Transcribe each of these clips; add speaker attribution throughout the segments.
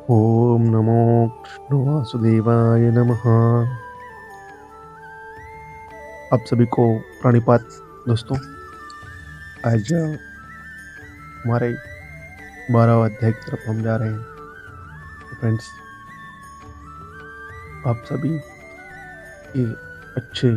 Speaker 1: ओम नमो कृष्ण वासुदेवाय नमः। आप सभी को प्राणिपात दोस्तों, आज हमारे 12वें अध्याय की तरफ हम जा रहे हैं। तो फ्रेंड्स, आप सभी के अच्छे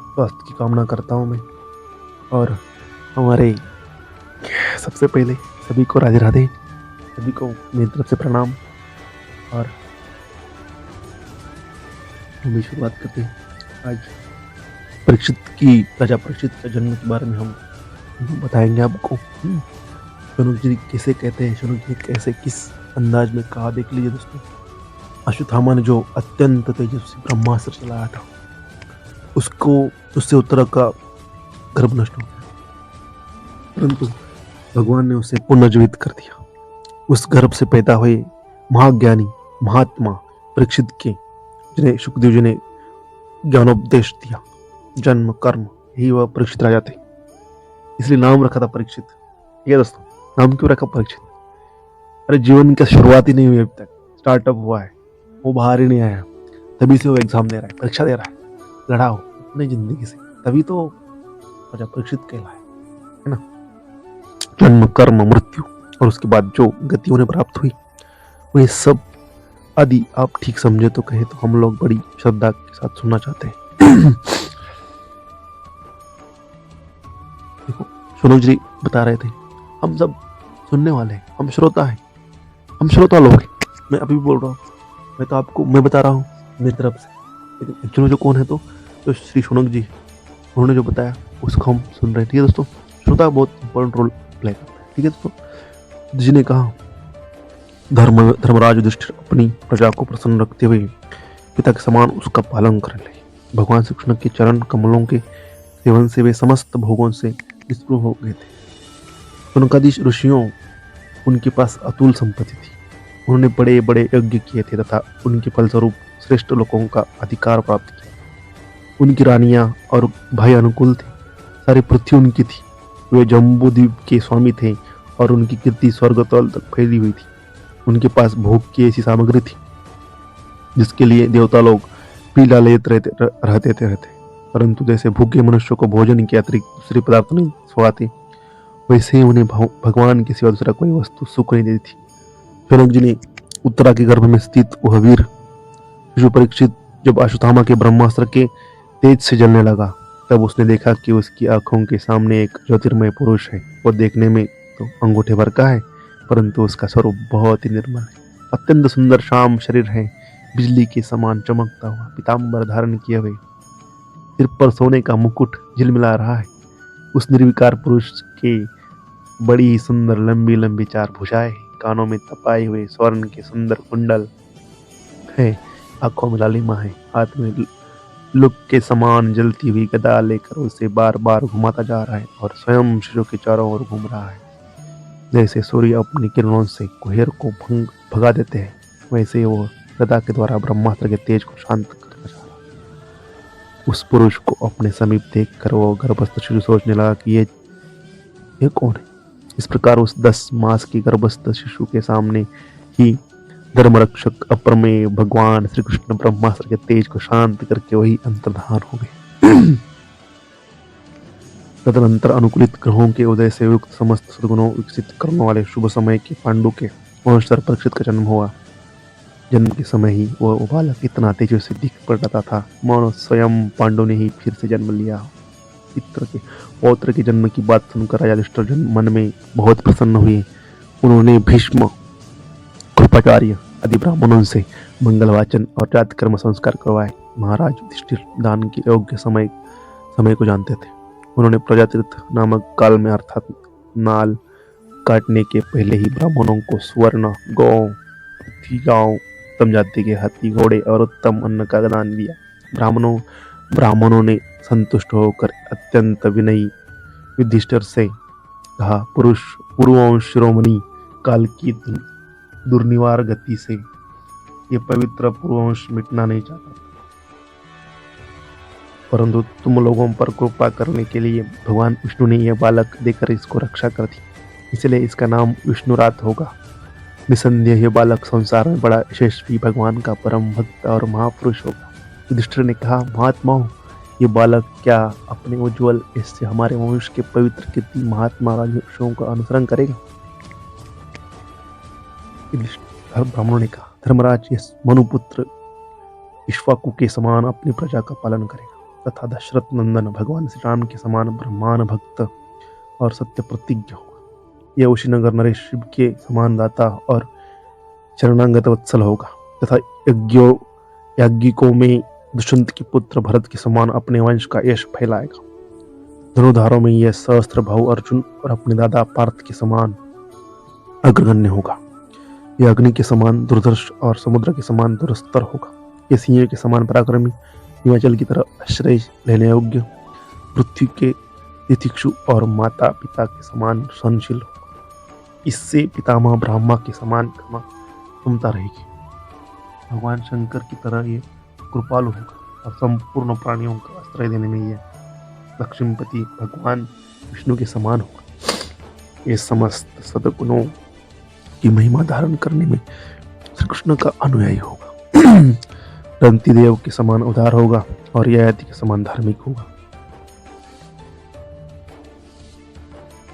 Speaker 1: स्वास्थ्य की कामना करता हूँ मैं। और हमारे सबसे पहले सभी को राधे राधे, सभी को मेरी तरफ से प्रणाम। और हम भी शुरुआत करते हैं। आज राजा परीक्षित के जन्म के बारे में हम बताएंगे आपको। शौनक जी कैसे कहते हैं, शौनक जी कैसे किस अंदाज में कहा, देख लीजिए दोस्तों। अश्वत्थामा ने जो अत्यंत तेजस्वी ब्रह्मास्त्र चलाया था, उससे उत्तरा का गर्भ नष्ट हो गया, परंतु भगवान ने उसे पुनर्जीवित कर दिया। उस गर्भ से पैदा हुए महाज्ञानी महात्मा परीक्षित के, जिन्हें सुखदेव जी ने ज्ञानोपदेश दिया, जन्म कर्म यही वह परीक्षित राजा थे। इसलिए नाम रखा था परीक्षित। ये दोस्तों, नाम क्यों रखा परीक्षित? अरे जीवन की शुरुआत ही नहीं हुई, अभी तक स्टार्टअप हुआ है, वो बाहर ही नहीं आया, तभी से वो एग्जाम दे रहा है, परीक्षा दे रहा है, लड़ा हो अपनी जिंदगी से, तभी तो राजा परीक्षित कहलाए, है ना। जन्म कर्म मृत्यु और उसके बाद जो गति उन्हें प्राप्त हुई, वो सब आदि आप ठीक समझे तो कहे तो हम लोग बड़ी श्रद्धा के साथ सुनना चाहते हैं। देखो, शौनक जी बता रहे थे, हम सब सुनने वाले हैं, हम श्रोता हैं, हम श्रोता लोग हैं। मैं अभी भी बोल रहा हूँ, मैं तो आपको मैं बता रहा हूँ मेरी तरफ से, लेकिन एक्चुअली जो कौन है, तो जो श्री शौनक जी, उन्होंने जो बताया उसको हम सुन रहे हैं। ठीक है दोस्तों, श्रोता बहुत इंपॉर्टेंट रोल प्ले करता है। ठीक है दोस्तों, जी ने कहा, धर्मराज युधिष्ठिर अपनी प्रजा को प्रसन्न रखते हुए पिता के समान उसका पालन करने लगे। भगवान श्री कृष्ण के चरण कमलों के सेवन से वे समस्त भोगों से निष्पृह हो गए थे। शौनकादि ऋषियों, उनके पास अतुल संपत्ति थी। उन्होंने बड़े बड़े यज्ञ किए थे तथा उनके फलस्वरूप श्रेष्ठ लोगों का अधिकार प्राप्त किया। उनकी रानियां और भाई अनुकूल थे, सारी पृथ्वी उनकी थी। वे जम्बूद्वीप के स्वामी थे और उनकी कीर्ति स्वर्ग तल तक फैली हुई थी। उनके पास भोग की ऐसी सामग्री थी जिसके लिए देवता लोग पीला लेते रहते थे, परंतु जैसे भूखे मनुष्य को भोजन के अतिरिक्त दूसरे पदार्थ नहीं स्वाते, वैसे ही उन्हें भगवान के सिवा दूसरा कोई वस्तु सुख नहीं देती थी। शौनक जी ने उत्तरा के गर्भ में स्थित वह वीर शिशु परीक्षित जब अश्वत्थामा के ब्रह्मास्त्र के तेज से जलने लगा, तब उसने देखा कि उसकी आंखों के सामने एक ज्योतिर्मय पुरुष है। वो देखने में तो अंगूठे भर का है, परंतु उसका स्वरूप बहुत ही निर्मल है। अत्यंत सुंदर श्याम शरीर है, बिजली के समान चमकता हुआ, पीताम्बर धारण किए हुए, सिर पर सोने का मुकुट झिलमिला रहा है। उस निर्विकार पुरुष के बड़ी ही सुंदर लंबी लंबी चार भुजाएं, कानों में तपाए हुए स्वर्ण के सुंदर कुंडल है, आंखों में लालिमा है, हाथ में लुक के समान जलती हुई गदा लेकर उसे बार बार घुमाता जा रहा है और स्वयं शिशु के चारों ओर घूम रहा है। जैसे सूर्य अपनी किरणों से कुहेर को भगा देते हैं, वैसे वो गदा के द्वारा ब्रह्मास्त्र के तेज को शांत करता जा रहा है। उस पुरुष को अपने समीप देखकर वो गर्भस्थ शिशु सोचने लगा कि ये कौन है। इस प्रकार उस 10 मास की गर्भस्थ शिशु के सामने ही धर्मरक्षक अप्रमेय भगवान श्री कृष्ण ब्रह्मास्त्र के तेज को शांत करके वही अंतर्धान हो गए। तदनंतर अनुकूलित ग्रहों के उदय से युक्त समस्त सद्गुणों विकसित करने वाले शुभ समय के पांडु के वंशधर परीक्षित का जन्म हुआ। जन्म के समय ही वह बालक इतना तेजस्वी दिख पड़ता था, मानो स्वयं पांडु ने ही फिर से जन्म लिया। पित्र के पौत्र के जन्म की बात सुनकर राजा युधिष्ठिर मन में बहुत प्रसन्न हुए। उन्होंने भीष्म, कृपाचार्य आदि ब्राह्मणों से मंगल वाचन और जाति कर्म संस्कार करवाए। महाराज युधिष्ठिर दान के योग्य समय को जानते थे। उन्होंने प्रजातीर्थ नामक काल में, अर्थात नाल काटने के पहले ही, ब्राह्मणों को स्वर्ण, गौ, गांव, उत्तम जाति के हाथी घोड़े और उत्तम अन्न का दान दिया। ब्राह्मणों ने संतुष्ट होकर अत्यंत विनयी युधिष्ठिर से कहा, पुरुवंश शिरोमणि, काल की दुर्निवार गति से ये पवित्र पुरुवंश मिटना नहीं चाहता, परंतु तुम लोगों पर कृपा करने के लिए भगवान विष्णु ने यह बालक देकर इसको रक्षा कर दी, इसलिए इसका नाम विष्णुरात होगा। निसंदेह ये बालक संसार में बड़ा यशस्वी भगवान का परम भक्त और महापुरुष होगा। युधिष्ठिर ने कहा, महात्माओं, ये बालक क्या अपने उज्जवल यश से हमारे वंश के पवित्र कीर्ति महात्मा राजवंशियों का अनुसरण करेगा? ब्राह्मणों ने कहा, धर्मराज ये मनुपुत्र इक्ष्वाकु के समान अपनी प्रजा का पालन करेगा तथा दशरथ नंदन भगवान श्री राम के समान ब्रह्मांड भक्त और सत्य प्रतिज्ञ होगा। यह उशीनगर नरेश शिव के समान दाता और शरणागत वत्सल होगा तथा याज्ञिकों में दुष्यंत के पुत्र भरत के समान अपने वंश का यश फैलाएगा। धनुधारों में यह सहस्त्र भाव अर्जुन और अपने दादा पार्थ के समान अग्रगण्य होगा। यह अग्नि के समान दुर्धर्ष और समुद्र के समान दुरस्तर होगा। ये सिंह के समान पराक्रमी, हिमाचल की तरह आश्रय लेने योग्य, पृथ्वी के तितिक्षु और माता पिता के समान सहनशील होगा। इससे पितामह ब्रह्मा के समान क्षमता रहेगी। भगवान शंकर की तरह ये कृपालु होगा और संपूर्ण प्राणियों का आश्रय देने में यह लक्ष्मीपति भगवान विष्णु के समान होगा। ये समस्त सद्गुणों की महिमा धारण करने में श्री कृष्ण का अनुयायी होगा। रंती देव के समान उदार होगा और ययाति के समान धार्मिक होगा।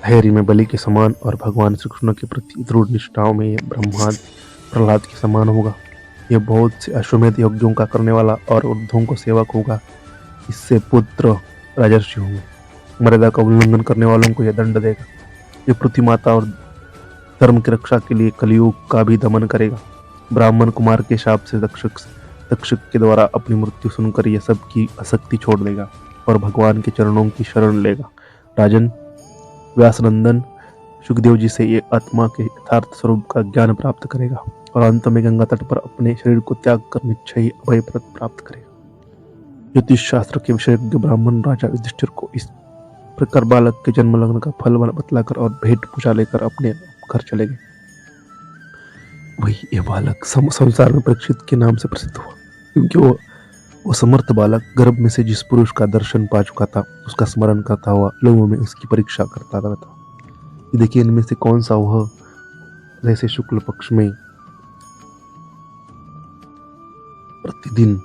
Speaker 1: धैर्य में बलि के समान और भगवान श्री कृष्ण के प्रति दृढ़ निष्ठाओं में यह ब्रह्माद प्रहलाद के समान होगा। यह बहुत से अश्वमेध यज्ञों का करने वाला और ऊर्ध्वों को सेवक होगा। इससे पुत्र राजर्षि होंगे। मर्यादा का उल्लंघन करने वालों को यह दंड देगा। यह पृथ्वी माता और धर्म की रक्षा के लिए कलियुग का भी दमन करेगा। ब्राह्मण कुमार के शाप से तक्षक के द्वारा अपनी मृत्यु सुनकर यह सबकी आसक्ति छोड़ देगा और भगवान के चरणों की शरण लेगा। राजन, व्यासनंदन सुखदेव जी से ये आत्मा के यथार्थ स्वरूप का ज्ञान प्राप्त करेगा और अंत में गंगा तट पर अपने शरीर को त्याग कर निश्चयी अभय प्राप्त करेगा। ज्योतिष शास्त्र के विशेषज्ञ ब्राह्मण राजा युधिष्ठिर को इस प्रकार बालक के जन्म लग्न का फल बतलाकर और भेंट पूजा लेकर अपने घर चले गए। वही ये बालक संसार में परीक्षित के नाम से प्रसिद्ध हुआ, क्योंकि वो समर्थ बालक गर्भ में से जिस पुरुष का दर्शन पा चुका था उसका स्मरण करता हुआ लोगों में उसकी परीक्षा करता रहता। ये देखिए, इनमें से कौन सा वह जैसे शुक्ल पक्ष में प्रतिदिन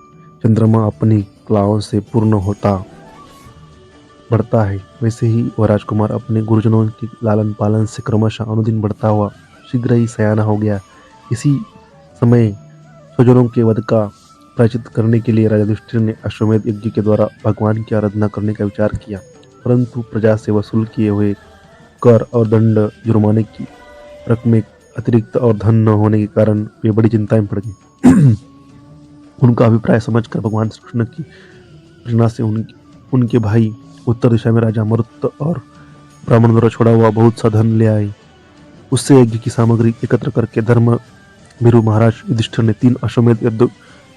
Speaker 1: चंद्रमा अपनी कलाओं से पूर्ण होता बढ़ता है, वैसे ही वह राजकुमार अपने गुरुजनों के लालन पालन से क्रमशः अनुदिन बढ़ता हुआ शीघ्र ही सयाना हो गया। इसी समय स्वजनों के वध का प्रायश्चित करने के लिए राजा युधिष्ठिर ने अश्वमेध यज्ञ के द्वारा भगवान की आराधना करने का विचार किया, परंतु प्रजा से वसूल किए हुए कर और दंड जुर्माने की रकमें अतिरिक्त और धन न होने के कारण वे बड़ी चिंता में पड़ गए। उनका अभिप्राय समझकर भगवान श्री कृष्ण की प्रेरणा से उनके भाई उत्तर दिशा में राजा मरुत और ब्राह्मण द्वारा छोड़ा हुआ बहुत सा धन ले आए। उससे यज्ञ की सामग्री एकत्र करके धर्म वीरू महाराज युधिष्ठिर ने 3 अश्वमेध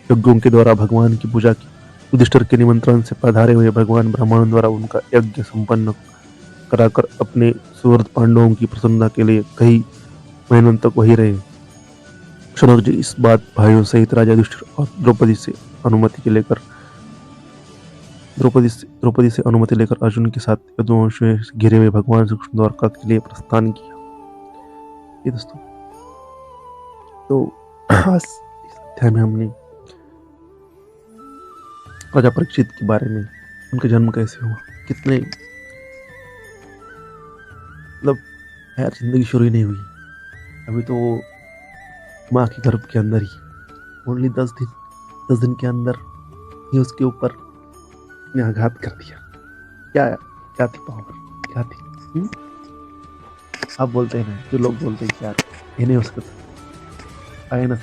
Speaker 1: यज्ञों के द्वारा भगवान की पूजा की। युधिष्ठिर के निमंत्रण से पधारे हुए भगवान ब्राह्मणों द्वारा उनका यज्ञ संपन्न कराकर अपने सुहृद पांडवों की प्रसन्नता के लिए कई महीनों तक वही रहे। शनक जी इस बात भाइयों सहित राजा युधिष्ठिर और द्रौपदी से अनुमति लेकर अर्जुन के साथ यदुवंश में घिरे हुए भगवान श्री कृष्ण द्वारका के लिए प्रस्थान किया। ये दोस्तों, तो आज इस अध्याय में हमने राजा परीक्षित के बारे में, उनका जन्म कैसे हुआ, कितने मतलब यार जिंदगी शुरू ही नहीं हुई, अभी तो वो माँ के गर्भ के अंदर ही ओनली 10 दिन के अंदर ही उसके ऊपर ने आघात कर दिया। क्या थी पावर, क्या थी? आप बोलते हैं ना, जो लोग बोलते हैं कि यार ये नहीं हो सकता, आए ना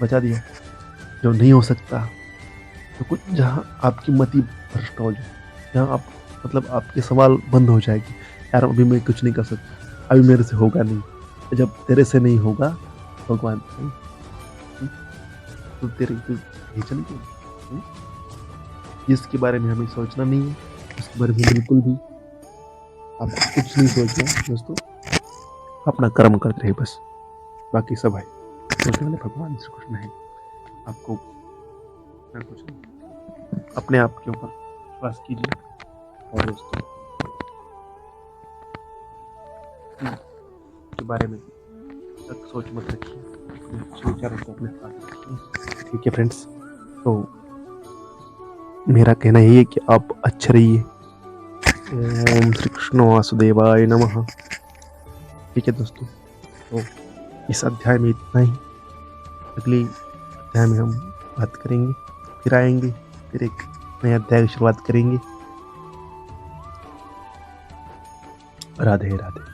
Speaker 1: बचा दिया। जो नहीं हो सकता तो कुछ जहाँ आपकी मति भ्रष्ट हो जाए, जहाँ आप मतलब आपके सवाल बंद हो जाएगी, यार अभी मैं कुछ नहीं कर सकता, अभी मेरे से होगा नहीं, जब तेरे से नहीं होगा भगवान तो तेरे भेजन क्यों? जिसके बारे में हमें सोचना नहीं है उसके बारे में बिल्कुल भी आपको कुछ नहीं सोचना दोस्तों, अपना कर्म करते रहे बस, बाकी सब है सोचने वाले भगवान श्री कृष्ण है। आपको कुछ नहीं, अपने आप के ऊपर विश्वास कीजिए और दोस्तों के बारे में सोच मत रखिए, अपने अच्छे विचारों को अपने साथ रखिए। ठीक है फ्रेंड्स, तो मेरा कहना यही है कि आप अच्छे रहिए। ओम श्री कृष्ण वासुदेवाय नमः। ठीक है दोस्तों, तो इस अध्याय में इतना ही। अगले अध्याय में हम बात करेंगे, फिर आएंगे, फिर एक नए अध्याय की शुरुआत करेंगे। राधे राधे।